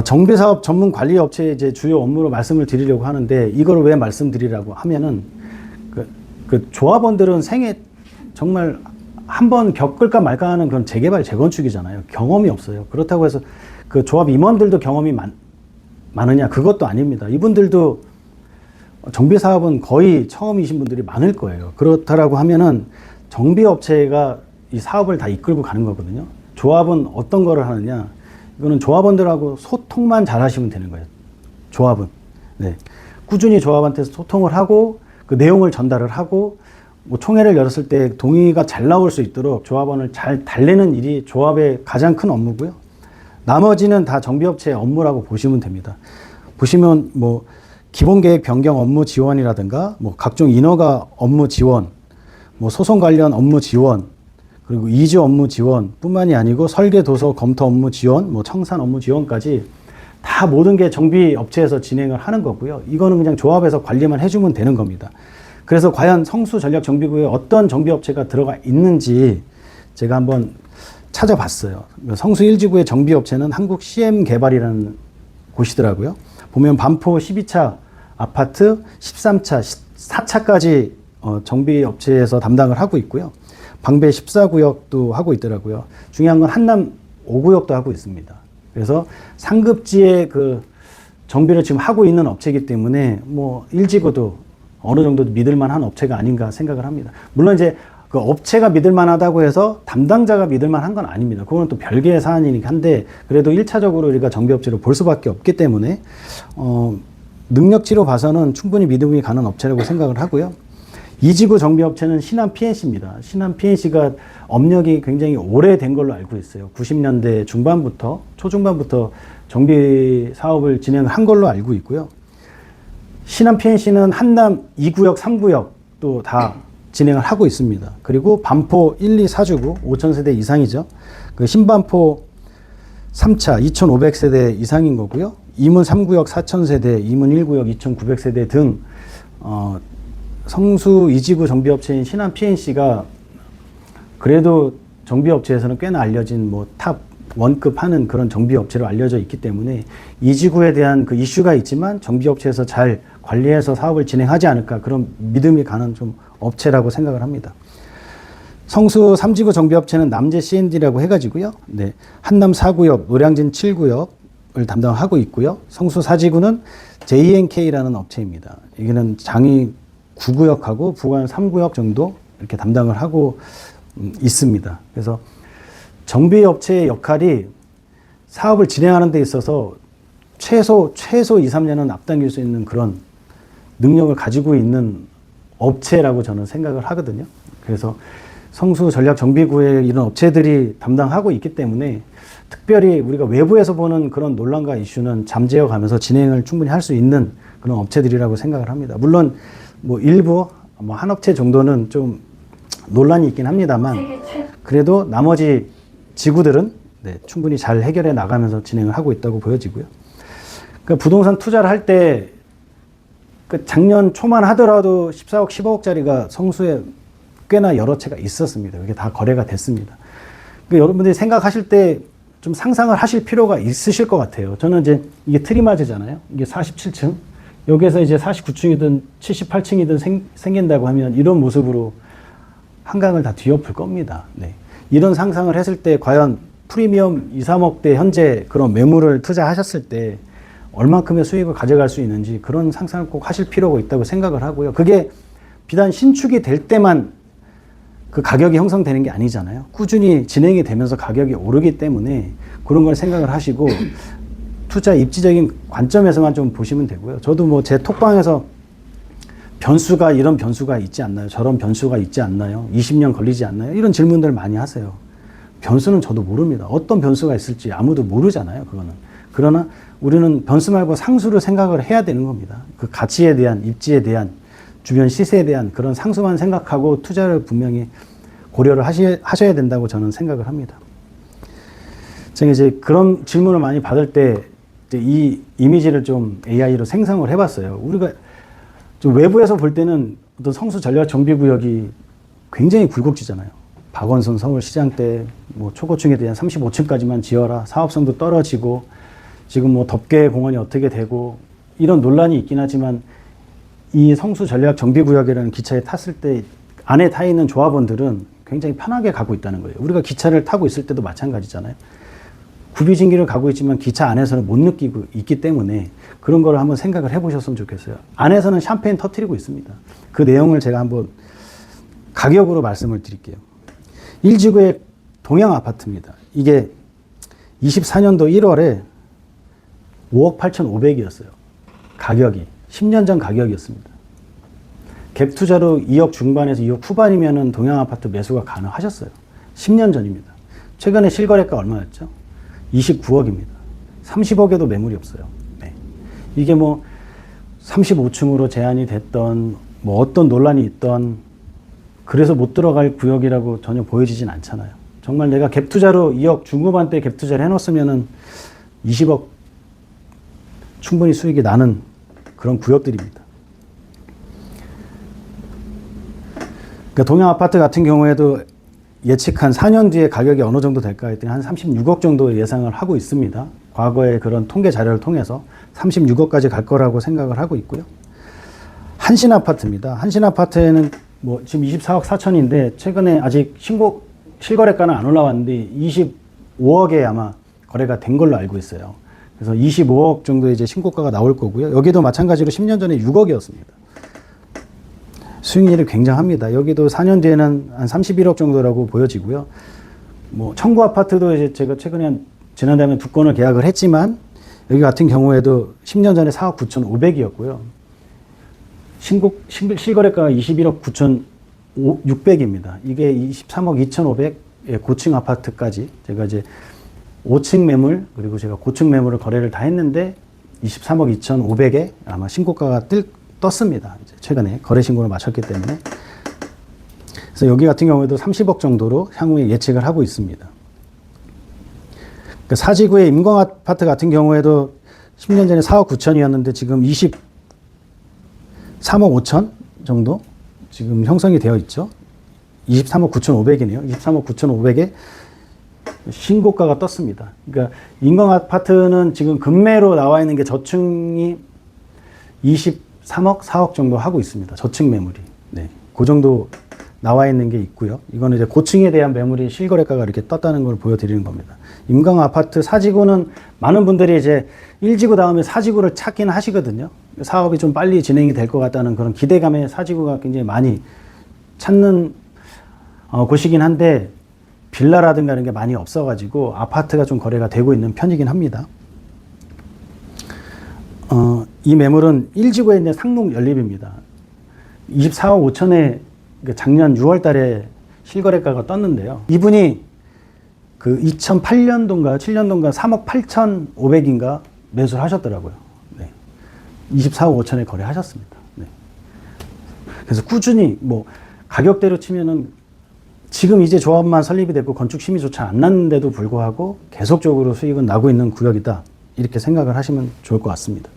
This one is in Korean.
정비사업 전문 관리 업체의 이제 주요 업무로 말씀을 드리려고 하는데, 이걸 왜 말씀드리라고 하면은, 그 조합원들은 생애 정말 한 번 겪을까 말까 하는 그런 재개발, 재건축이잖아요. 경험이 없어요. 그렇다고 해서 그 조합 임원들도 경험이 많으냐? 그것도 아닙니다. 이분들도 정비사업은 거의 처음이신 분들이 많을 거예요. 그렇다라고 하면은 정비업체가 이 사업을 다 이끌고 가는 거거든요. 조합은 어떤 거를 하느냐? 이거는 조합원들하고 소통만 잘 하시면 되는 거예요. 조합은. 네. 꾸준히 조합한테서 소통을 하고, 그 내용을 전달을 하고, 뭐 총회를 열었을 때 동의가 잘 나올 수 있도록 조합원을 잘 달래는 일이 조합의 가장 큰 업무고요. 나머지는 다 정비업체의 업무라고 보시면 됩니다. 보시면 뭐 기본계획 변경 업무 지원이라든가, 뭐 각종 인허가 업무 지원, 뭐 소송 관련 업무 지원, 그리고 이주 업무 지원 뿐만이 아니고 설계 도서 검토 업무 지원, 뭐 청산 업무 지원까지 다 모든 게 정비업체에서 진행을 하는 거고요. 이거는 그냥 조합에서 관리만 해주면 되는 겁니다. 그래서 과연 성수 전략 정비구에 어떤 정비업체가 들어가 있는지 제가 한번 찾아봤어요. 성수 1지구의 정비업체는 한국 CM개발이라는 곳이더라고요. 보면 반포 12차 아파트, 13차, 14차까지 정비업체에서 담당을 하고 있고요. 방배 14구역도 하고 있더라고요. 중요한 건 한남 5구역도 하고 있습니다. 그래서 상급지의 그 정비를 지금 하고 있는 업체이기 때문에 뭐 1지구도 어느 정도 믿을만한 업체가 아닌가 생각을 합니다. 물론 이제 그 업체가 믿을만하다고 해서 담당자가 믿을만한 건 아닙니다. 그거는 또 별개의 사안이긴 한데, 그래도 1차적으로 우리가 정비업체로 볼 수밖에 없기 때문에 능력치로 봐서는 충분히 믿음이 가는 업체라고 생각을 하고요. 2지구 정비업체는 신한 PNC입니다. 신한 PNC가 업력이 굉장히 오래된 걸로 알고 있어요. 90년대 중반부터, 초중반부터 정비 사업을 진행을 한 걸로 알고 있고요. 신한 PNC는 한남 2구역, 3구역도 다 진행을 하고 있습니다. 그리고 반포 1, 2, 4주구 5,000세대 이상이죠. 그 신반포 3차 2,500세대 이상인 거고요. 이문 3구역 4,000세대, 이문 1구역 2,900세대 등 성수 2지구 정비업체인 신한 PNC가 그래도 정비업체에서는 꽤나 알려진 뭐 탑 원급 하는 그런 정비업체로 알려져 있기 때문에 2지구에 대한 그 이슈가 있지만 정비업체에서 잘 관리해서 사업을 진행하지 않을까, 그런 믿음이 가는 좀 업체라고 생각을 합니다. 성수 3지구 정비업체는 남재 C&D라고 해가지고요. 네. 한남 4구역, 노량진 7구역을 담당하고 있고요. 성수 4지구는 JNK라는 업체입니다. 여기는 장위 9구역하고 부관 3구역 정도 이렇게 담당을 하고 있습니다. 그래서 정비업체의 역할이 사업을 진행하는 데 있어서 최소 2, 3년은 앞당길 수 있는 그런 능력을 가지고 있는 업체라고 저는 생각을 하거든요. 그래서 성수 전략 정비구에 이런 업체들이 담당하고 있기 때문에 특별히 우리가 외부에서 보는 그런 논란과 이슈는 잠재워 가면서 진행을 충분히 할 수 있는 그런 업체들이라고 생각을 합니다. 물론 뭐 일부 뭐 한 업체 정도는 좀 논란이 있긴 합니다만, 그래도 나머지 지구들은 네, 충분히 잘 해결해 나가면서 진행을 하고 있다고 보여지고요. 그러니까 부동산 투자를 할 때 그 작년 초만 하더라도 14억, 15억짜리가 성수에 꽤나 여러 채가 있었습니다. 그게 다 거래가 됐습니다. 그러니까 여러분들이 생각하실 때 좀 상상을 하실 필요가 있으실 것 같아요. 저는 이제 이게 트리마즈잖아요. 이게 47층. 여기에서 이제 49층이든 78층이든 생긴다고 하면 이런 모습으로 한강을 다 뒤엎을 겁니다. 네. 이런 상상을 했을 때 과연 프리미엄 2, 3억대 현재 그런 매물을 투자하셨을 때 얼만큼의 수익을 가져갈 수 있는지 그런 상상을 꼭 하실 필요가 있다고 생각을 하고요. 그게 비단 신축이 될 때만 그 가격이 형성되는 게 아니잖아요. 꾸준히 진행이 되면서 가격이 오르기 때문에 그런 걸 생각을 하시고 투자 입지적인 관점에서만 좀 보시면 되고요. 저도 뭐 제 톡방에서 변수가 이런 변수가 있지 않나요? 저런 변수가 있지 않나요? 20년 걸리지 않나요? 이런 질문들 많이 하세요. 변수는 저도 모릅니다. 어떤 변수가 있을지 아무도 모르잖아요. 그거는. 그러나 우리는 변수 말고 상수를 생각을 해야 되는 겁니다. 그 가치에 대한, 입지에 대한, 주변 시세에 대한 그런 상수만 생각하고 투자를 분명히 고려를 하셔야 된다고 저는 생각을 합니다. 제가 이제 그런 질문을 많이 받을 때 이 이미지를 좀 AI로 생성을 해봤어요. 우리가 좀 외부에서 볼 때는 어떤 성수 전략 정비구역이 굉장히 굴곡지잖아요. 박원순 서울시장 때 뭐 초고층에 대한 35층까지만 지어라. 사업성도 떨어지고 지금 뭐 덮개 공원이 어떻게 되고 이런 논란이 있긴 하지만 이 성수 전략 정비구역이라는 기차에 탔을 때 안에 타 있는 조합원들은 굉장히 편하게 가고 있다는 거예요. 우리가 기차를 타고 있을 때도 마찬가지잖아요. 구비진기를 가고 있지만 기차 안에서는 못 느끼고 있기 때문에 그런 걸 한번 생각을 해보셨으면 좋겠어요. 안에서는 샴페인 터트리고 있습니다. 그 내용을 제가 한번 가격으로 말씀을 드릴게요. 1지구의 동양 아파트입니다. 이게 24년도 1월에 5억 8,500이었어요. 가격이. 10년 전 가격이었습니다. 갭 투자로 2억 중반에서 2억 후반이면은 동양 아파트 매수가 가능하셨어요. 10년 전입니다. 최근에 실거래가 얼마였죠? 29억입니다. 30억에도 매물이 없어요. 네. 이게 뭐 35층으로 제한이 됐던 뭐 어떤 논란이 있던 그래서 못 들어갈 구역이라고 전혀 보여지진 않잖아요. 정말 내가 갭 투자로 2억 중후반대 갭 투자를 해놓았으면은 20억 충분히 수익이 나는 그런 구역들입니다. 그러니까 동양 아파트 같은 경우에도 예측한 4년 뒤에 가격이 어느 정도 될까 했더니 한 36억 정도 예상을 하고 있습니다. 과거의 그런 통계 자료를 통해서 36억까지 갈 거라고 생각을 하고 있고요. 한신 아파트입니다. 한신 아파트에는 뭐 지금 24억 4천인데 최근에 아직 실거래가는 안 올라왔는데 25억에 아마 거래가 된 걸로 알고 있어요. 그래서 25억 정도 이제 신고가가 나올 거고요. 여기도 마찬가지로 10년 전에 6억이었습니다. 수익률이 굉장합니다. 여기도 4년 뒤에는 한 31억 정도라고 보여지고요. 뭐 청구 아파트도 이제 제가 최근에 지난달에 2건을 계약을 했지만 여기 같은 경우에도 10년 전에 4억 9,500이었고요. 실거래가가 21억 9,600입니다. 이게 23억 2,500 고층 아파트까지 제가 이제 5층 매물 그리고 제가 고층 매물을 거래를 다 했는데 23억 2,500에 아마 신고가가 떴습니다. 이제 최근에 거래 신고를 마쳤기 때문에. 그래서 여기 같은 경우에도 30억 정도로 향후에 예측을 하고 있습니다. 그러니까 사지구의 임광 아파트 같은 경우에도 10년 전에 4억 9천이었는데 지금 23억 5천 정도 지금 형성이 되어 있죠. 23억 9,500이네요. 23억 9,500에 신고가가 떴습니다. 그러니까 임광 아파트는 지금 금매로 나와 있는 게 저층이 23억, 4억 정도 하고 있습니다. 저층 매물이. 네. 그 정도 나와 있는 게 있고요. 이거는 이제 고층에 대한 매물이 실거래가가 이렇게 떴다는 걸 보여드리는 겁니다. 임강 아파트 사지구는 많은 분들이 이제 1지구 다음에 사지구를 찾긴 하시거든요. 사업이 좀 빨리 진행이 될 것 같다는 그런 기대감에 사지구가 굉장히 많이 찾는 곳이긴 한데 빌라라든가 이런 게 많이 없어가지고 아파트가 좀 거래가 되고 있는 편이긴 합니다. 이 매물은 1지구에 있는 상록 연립입니다. 24억 5천에 작년 6월 달에 실거래가가 떴는데요. 이분이 그 2008년도인가 7년도인가 3억 8,500인가 매수를 하셨더라고요. 네. 24억 5천에 거래하셨습니다. 네. 그래서 꾸준히 뭐 가격대로 치면은 지금 이제 조합만 설립이 됐고 건축 심의조차 안 났는데도 불구하고 계속적으로 수익은 나고 있는 구역이다. 이렇게 생각을 하시면 좋을 것 같습니다.